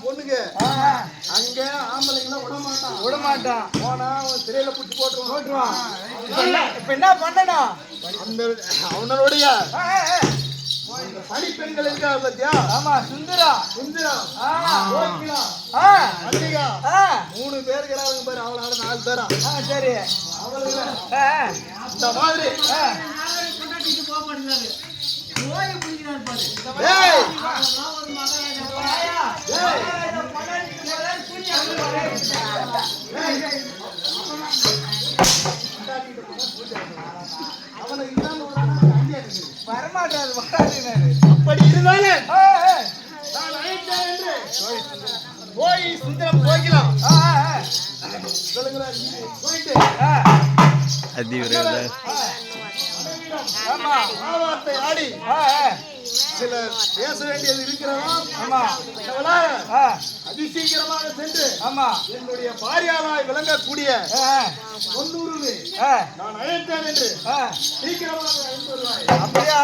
பொண்ணுங்க அங்க ஆம்பளைங்கள விட மாட்டான் போனா அவன் திரையில புடிச்சு போட்டுருவான். இப்ப என்ன பண்ணணும்? அந்த அவனுடைய பனி பெண்கள் இருக்காங்க பத்தியா? ஆமா, சுந்தரா மல்லிகா 3 பேர் இருக்கிறாங்க பாரு. அவளால 4 பேரா? சரி. அவளுக்கு இந்த மாதிரி வரமாட்டாரு. அப்படி இருந்தாலும் நான் அழைத்தேன் என்று போய் சுந்தரம் போய்க்கலாம். போயிட்டு ஆடி சில பேச வேண்டியது இருக்கிறதா? அதிசீக்கிரமாக சென்று என்னுடைய பாரியாளாய் விளங்கக்கூடிய 90 நான் அழைத்தேன் என்று சீக்கிரமாக அழைத்து வருவாய். அப்படியா?